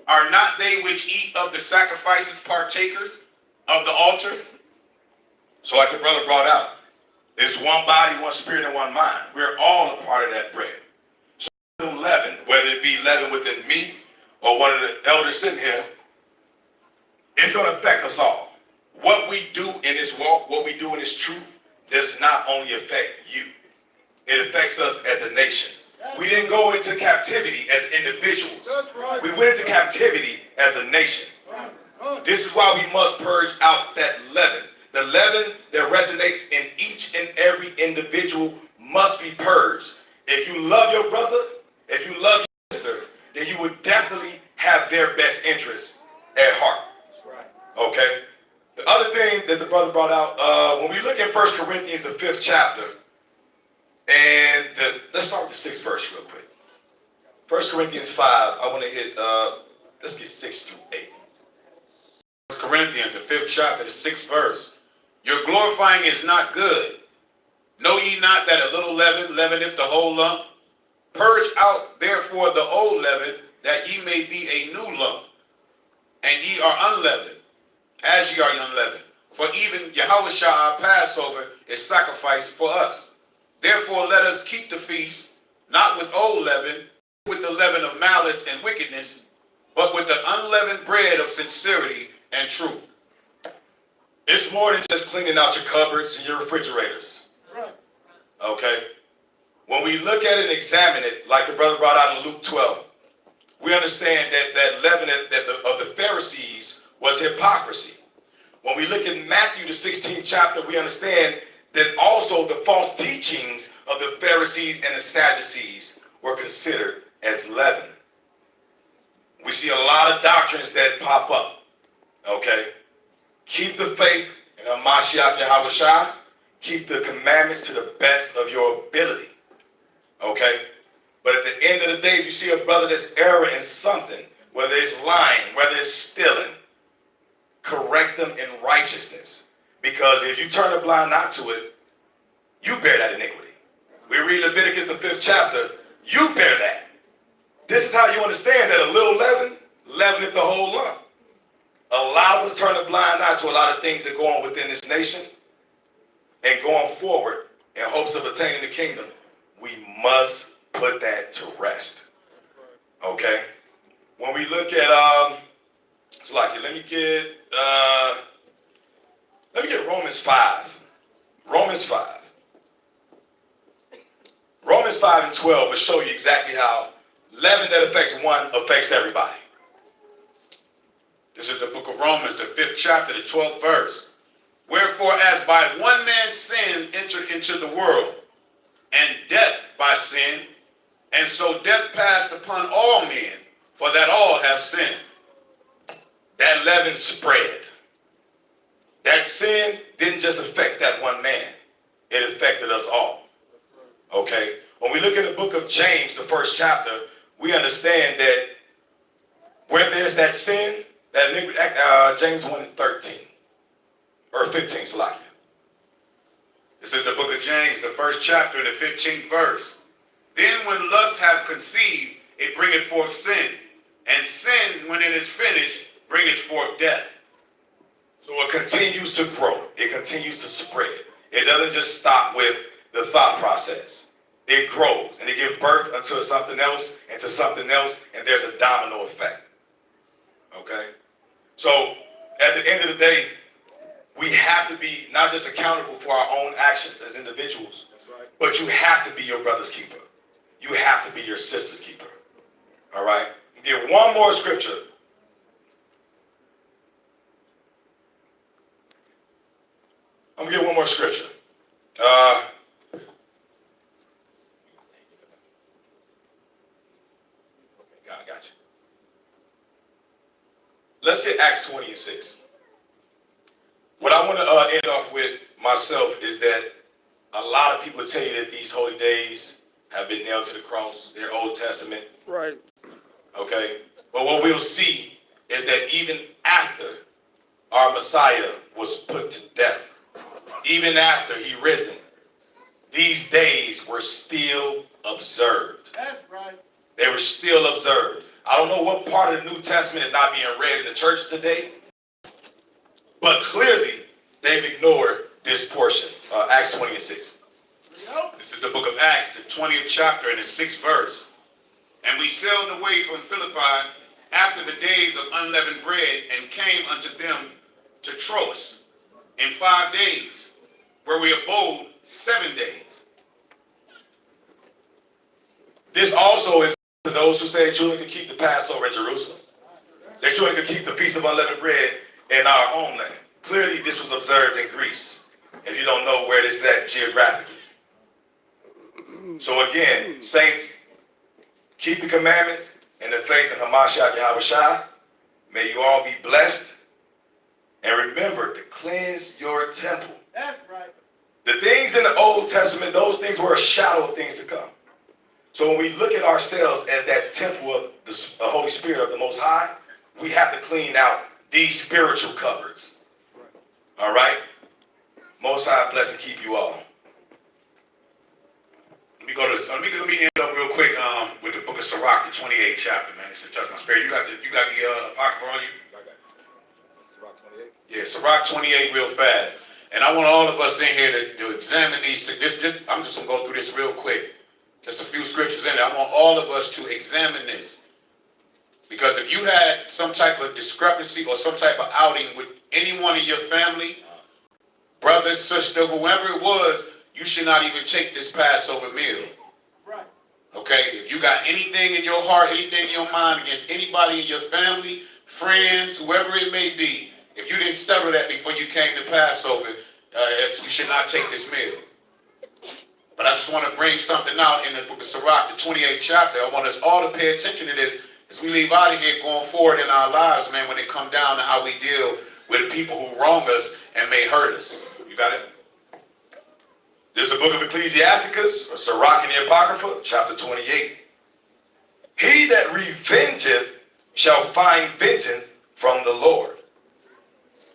S4: are not they which eat of the sacrifices partakers of the altar?
S2: So like the brother brought out, there's one body, one spirit, and one mind. We're all a part of that bread. So leaven, whether it be leaven within me or one of the elders sitting here, it's going to affect us all. What we do in this walk, what we do in this truth, does not only affect you. It affects us as a nation. We didn't go into captivity as individuals. We went into captivity as a nation. This is why we must purge out that leaven. The leaven that resonates in each and every individual must be purged. If you love your brother, if you love your sister, then you would definitely have their best interests at heart. Okay? The other thing that the brother brought out, when we look at 1 Corinthians, the 5th chapter, and let's start with the 6th verse real quick. 1 Corinthians 5, I want to hit, let's get 6 through 8.
S4: 1 Corinthians, the 5th chapter, the 6th verse. Your glorifying is not good. Know ye not that a little leaven leaveneth the whole lump? Purge out therefore the old leaven, that ye may be a new lump, and ye are unleavened, as ye are unleavened. For even Yahushua our Passover is sacrificed for us. Therefore let us keep the feast, not with old leaven, with the leaven of malice and wickedness, but with the unleavened bread of sincerity and truth.
S2: It's more than just cleaning out your cupboards and your refrigerators. Okay? When we look at it and examine it, like the brother brought out in Luke 12, we understand that leaven of the Pharisees was hypocrisy. When we look at Matthew, the 16th chapter, we understand that also the false teachings of the Pharisees and the Sadducees were considered as leaven. We see a lot of doctrines that pop up. Okay? Keep the faith in Mashiach Yahushua. Keep the commandments to the best of your ability. Okay? But at the end of the day, if you see a brother that's erring in something, whether it's lying, whether it's stealing, correct them in righteousness. Because if you turn a blind eye to it, you bear that iniquity. We read Leviticus, the 5th chapter, you bear that. This is how you understand that a little leaven leaveneth the whole lump. A lot of us turn a blind eye to a lot of things that go on within this nation, and going forward in hopes of attaining the kingdom, we must put that to rest. Okay? When we look at it's like, let me get Romans 5. Romans 5. Romans 5 and 12 will show you exactly how leaven that affects one affects everybody.
S4: This is the book of Romans, the 5th chapter, the 12th verse. Wherefore, as by one man's sin entered into the world, and death by sin, and so death passed upon all men, for that all have sinned.
S2: That leaven spread. That sin didn't just affect that one man. It affected us all. Okay? When we look at the book of James, the 1st chapter, we understand that where there's that sin, that James 1 and 13, or 15, Salakia.
S4: This is the book of James, the 1st chapter, the 15th verse. Then when lust hath conceived, it bringeth forth sin. And sin, when it is finished, bringeth forth death.
S2: So it continues to grow. It continues to spread. It doesn't just stop with the thought process. It grows and it gives birth unto something else and to something else, and there's a domino effect. Okay? So at the end of the day, we have to be not just accountable for our own actions as individuals, but you have to be your brother's keeper. You have to be your sister's keeper. All right? Get one more scripture. I'm going to get one more scripture. God, got you. Let's get Acts 20:6. What I want to end off with myself is that a lot of people tell you that these holy days have been nailed to the cross. They're Old Testament.
S3: Right.
S2: Okay? But what we'll see is that even after our Messiah was put to death, even after he risen, these days were still observed.
S1: That's right.
S2: They were still observed. I don't know what part of the New Testament is not being read in the churches today, but clearly they've ignored this portion, Acts 20:6.
S4: This is the book of Acts, the 20th chapter and the 6th verse. And we sailed away from Philippi after the days of unleavened bread, and came unto them to Troas in 5 days, where we abode 7 days.
S2: This also is to those who say that you can keep the Passover in Jerusalem, that you can keep the Feast of Unleavened Bread in our homeland. Clearly, this was observed in Greece, if you don't know where this is at geographically. So again, saints, keep the commandments and the faith in Hamashiach Yahushua. May you all be blessed. And remember to cleanse your temple.
S1: That's right.
S2: The things in the Old Testament, those things were a shadow of things to come. So when we look at ourselves as that temple of the Holy Spirit of the Most High, we have to clean out these spiritual cupboards. All right? Most High bless and keep you all.
S4: Let me end up real quick with the book of Sirach, the 28th chapter, man. It's just touch my spirit. You got the apocrypha on you?
S2: I got it. Sirach 28.
S4: Yeah, Sirach 28 real fast. And I want all of us in here to examine these. I'm just going to go through this real quick. Just a few scriptures in there. I want all of us to examine this. Because if you had some type of discrepancy or some type of outing with anyone in your family, brother, sister, whoever it was, you should not even take this Passover meal.
S1: Right.
S4: Okay? If you got anything in your heart, anything in your mind against anybody in your family, friends, whoever it may be, if you didn't settle that before you came to Passover, you should not take this meal. But I just want to bring something out in the book of Sirach, the 28th chapter. I want us all to pay attention to this as we leave out of here going forward in our lives, man, when it comes down to how we deal with people who wrong us and may hurt us.
S2: You got it? This is the book of Ecclesiasticus, or Sirach in the Apocrypha, chapter 28. He that revengeth shall find vengeance from the Lord,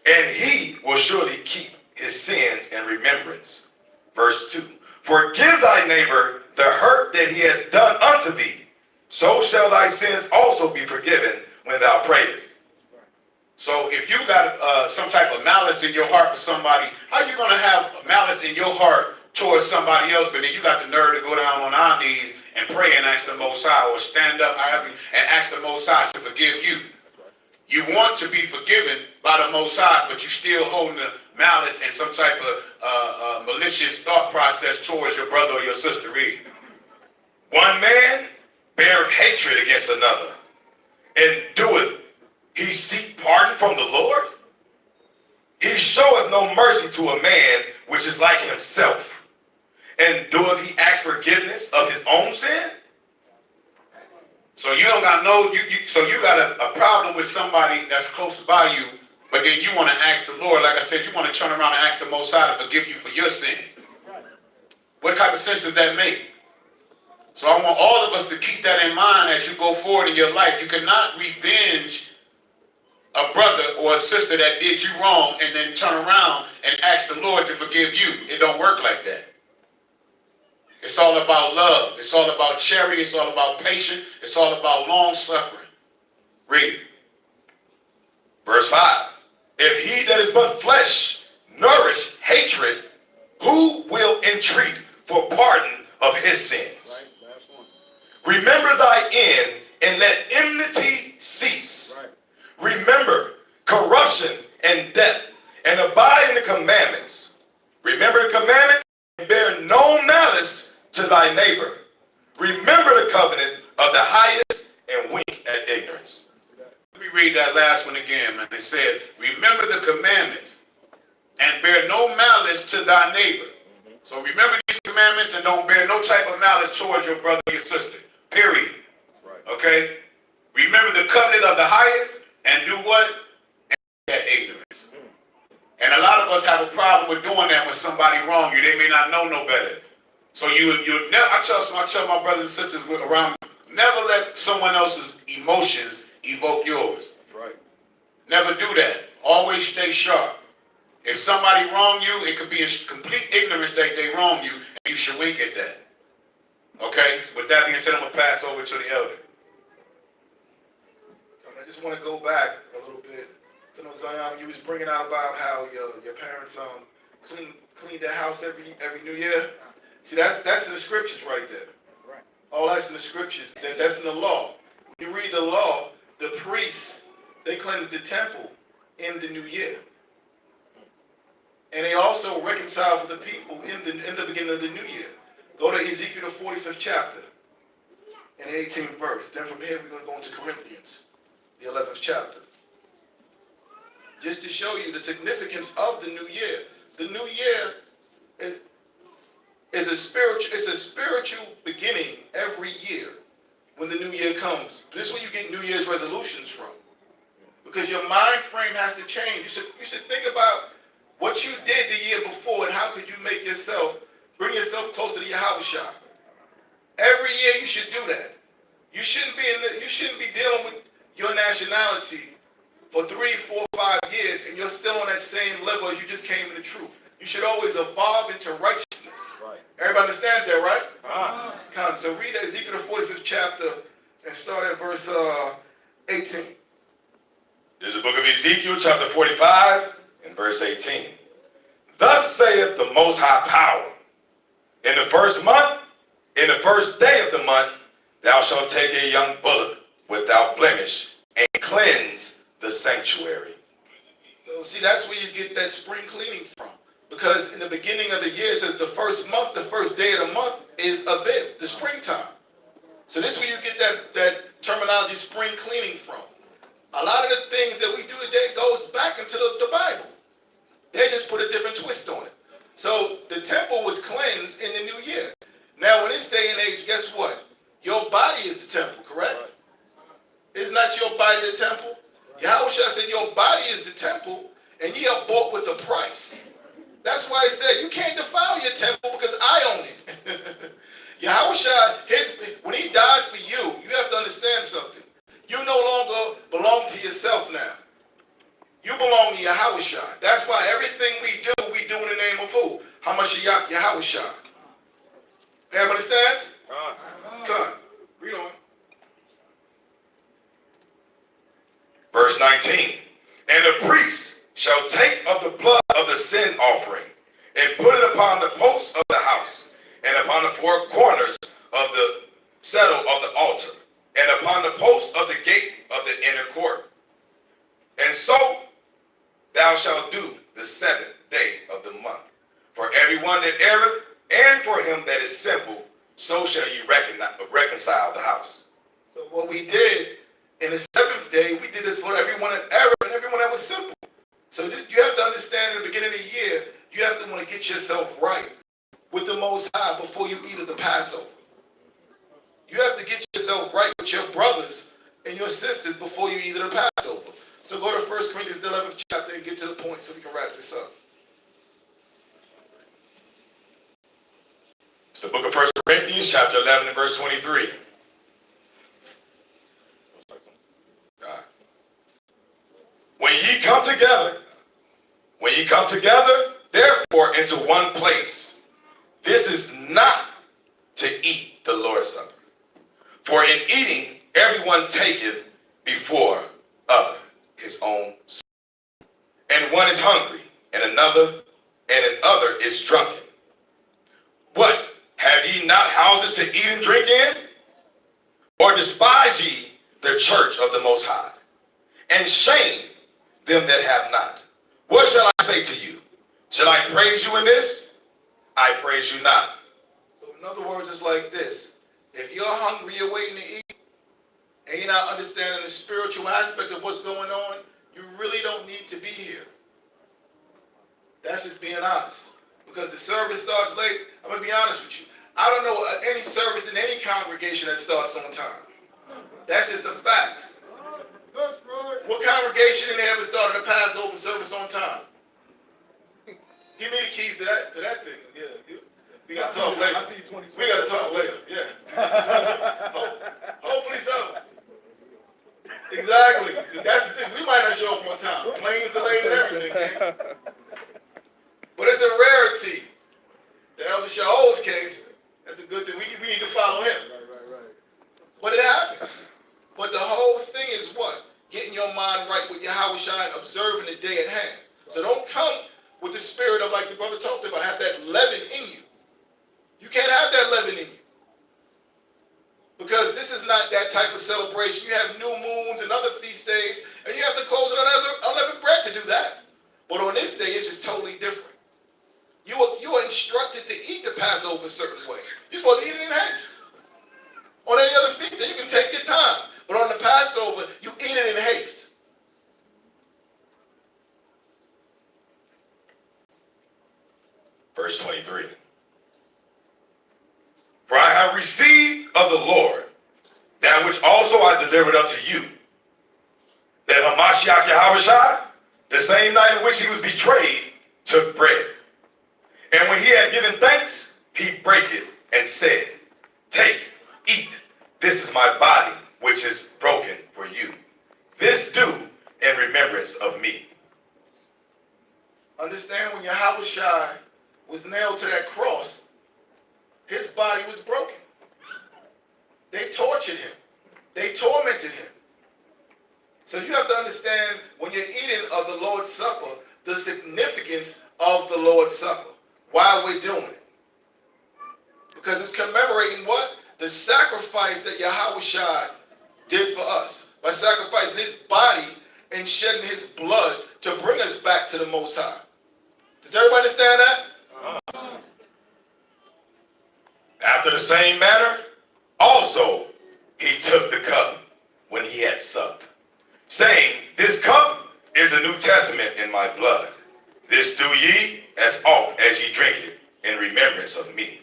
S2: and he will surely keep his sins in remembrance. Verse 2. Forgive thy neighbor the hurt that he has done unto thee, so shall thy sins also be forgiven when thou prayest.
S4: So if you got some type of malice in your heart for somebody, how you going to have malice in your heart towards somebody else, but then you got the nerve to go down on our knees and pray and ask the Most High, or stand up and ask the Most High to forgive you? You want to be forgiven by the Most High, but you still holding the malice and some type of malicious thought process towards your brother or your sister. Read.
S2: One man beareth hatred against another, and doeth he seek pardon from the Lord? He showeth no mercy to a man which is like himself, and doeth he ask forgiveness of his own sin?
S4: So you don't got so you got a problem with somebody that's close by you, but then you want to ask the Lord, like I said, you want to turn around and ask the Most High to forgive you for your sins. What type of sense does that make? So I want all of us to keep that in mind as you go forward in your life. You cannot revenge a brother or a sister that did you wrong and then turn around and ask the Lord to forgive you. It don't work like that. It's all about love. It's all about charity. It's all about patience. It's all about long suffering. Read.
S2: Verse 5. If he that is but flesh nourish hatred, who will entreat for pardon of his sins?
S1: Right, last one.
S2: Remember thy end, and let enmity cease.
S1: Right.
S2: Remember corruption and death, and abide in the commandments. Remember the commandments, and bear no malice to thy neighbor. Remember the covenant of the highest, and wink at ignorance.
S4: Let me read that last one again, man. It said, remember the commandments and bear no malice to thy neighbor. So remember these commandments and don't bear no type of malice towards your brother or your sister. Period.
S1: Right.
S4: Okay? Remember the covenant of the highest and do what? And that ignorance. And a lot of us have a problem with doing that when somebody wrong you. They may not know no better. So you never, I tell my brothers and sisters around me, never let someone else's emotions evoke yours.
S1: Right.
S4: Never do that. Always stay sharp. If somebody wrong you, it could be in complete ignorance that they wrong you, and you should wink at that. Okay? With that being said, I'm going to pass over to the elder.
S1: I just want to go back a little bit. You know, Zion, you was bringing out about how your parents cleaned their house every New Year. See, that's in the scriptures right there.
S3: Right.
S1: All that's in the scriptures. That's in the law. When you read the law, the priests, they cleanse the temple in the New Year. And they also reconcile for the people in the beginning of the New Year. Go to Ezekiel the 45th chapter and the 18th verse. Then from here we're going to go into Corinthians, the 11th chapter. Just to show you the significance of the New Year. The New Year is a spiritual beginning every year when the New Year comes. This is where you get New Year's resolutions from. Because your mind frame has to change. You should think about what you did the year before and how could you bring yourself closer to Yahweh. Every year you should do that. You shouldn't be dealing with your nationality for 3, 4, 5 years and you're still on that same level as you just came in the truth. You should always evolve into righteousness.
S3: Right.
S1: Everybody understands that, right?
S3: Ah.
S1: Come, so read Ezekiel the 45th chapter and start at verse 18.
S2: There's the book of Ezekiel, chapter 45, and verse 18. Thus saith the Most High Power, in the first month, in the first day of the month, thou shalt take a young bullock without blemish and cleanse the sanctuary.
S1: So see, that's where you get that spring cleaning from. Because in the beginning of the year, it says the first month, the first day of the month is Abib, the springtime. So this is where you get that terminology, spring cleaning, from. A lot of the things that we do today goes back into the Bible. They just put a different twist on it. So the temple was cleansed in the new year. Now in this day and age, guess what? Your body is the temple, correct?
S3: Right.
S1: Is not your body the temple? Yahweh said your body is the temple and ye are bought with a price. That's why he said you can't defile your temple because I own it. Yahweh, when he died for you, you have to understand something. You no longer belong to yourself now. You belong to Yahweh. That's why everything we do in the name of who? Hamashiach Yahweh. Everybody understands? Good. Read on.
S2: Verse 19. And the priest shall take of the blood of the sin offering and put it upon the posts of the house and upon the four corners of the settle of the altar and upon the posts of the gate of the inner court. And so thou shalt do the 7th day of the month. For everyone that erreth, and for him that is simple, so shall you reconcile the house.
S1: So what we did in the 7th day, we did this for everyone that erred and everyone that was simple. So you have to understand at the beginning of the year, you have to want to get yourself right with the Most High before you eat of the Passover. You have to get yourself right with your brothers and your sisters before you eat of the Passover. So go to 1 Corinthians, the 11th chapter, and get to the point so we can wrap this up.
S2: It's the book of 1 Corinthians, chapter 11, and verse 23. When ye come together, therefore, into one place, this is not to eat the Lord's Supper. For in eating, everyone taketh before other. his own son. And one is hungry, and another is drunken. What? Have ye not houses to eat and drink in? Or despise ye the church of the Most High, and shame them that have not? What shall I say to you? Shall I praise you in this? I praise you not.
S1: So in other words, it's like this. If you're hungry, you're waiting to eat, and you're not understanding the spiritual aspect of what's going on, you really don't need to be here. That's just being honest. Because the service starts late. I'm going to be honest with you. I don't know any service in any congregation that starts on time. That's just a fact. That's right. What congregation in there ever started a Passover service on time? Give me the keys to that thing. Yeah. We got to talk later. We got to talk later. Yeah. Hopefully so. Exactly. That's the thing. We might not show up on time. Planes delayed and everything, man. But it's a rarity. The Elder Shaol's case, that's a good thing. We need to follow him. Right. But it happens. But the whole thing is what? Getting your mind right with Yahweh Shai, observing the day at hand. So don't come with the spirit of, like the brother talked about, have that leaven in you. You can't have that leaven in you. Because this is not that type of celebration. You have new moons and other feast days, and you have to close it on unleavened bread to do that. But on this day, it's just totally different. You are instructed to eat the Passover a certain way. You're supposed to eat it in haste. On any other feast day, you can take your time. But on the Passover, you eat it in haste.
S2: Verse 23. For I have received of the Lord that which also I delivered unto you, that Hamashiach Yahushua, the same night in which he was betrayed, took bread. And when he had given thanks, he brake it and said, Take, eat, this is my body, which is broken for you. This do in remembrance of me.
S1: Understand, when Yahweh Shai was nailed to that cross, his body was broken. They tortured him. They tormented him. So you have to understand, when you're eating of the Lord's Supper, the significance of the Lord's Supper. Why we're doing it. Because it's commemorating what? The sacrifice that Yahweh Shai did for us. By sacrificing his body and shedding his blood to bring us back to the Most High. Does everybody understand that?
S2: After the same manner, also he took the cup when he had supped, saying, This cup is the New Testament in my blood. This do ye as oft as ye drink it in remembrance of me.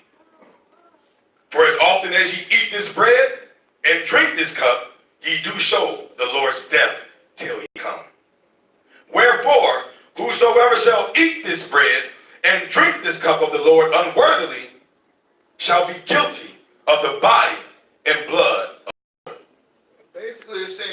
S2: For as often as ye eat this bread and drink this cup, ye do show the Lord's death till he come. Wherefore, whosoever shall eat this bread and drink this cup of the Lord unworthily shall be guilty of the body and blood.
S1: Basically, it's saying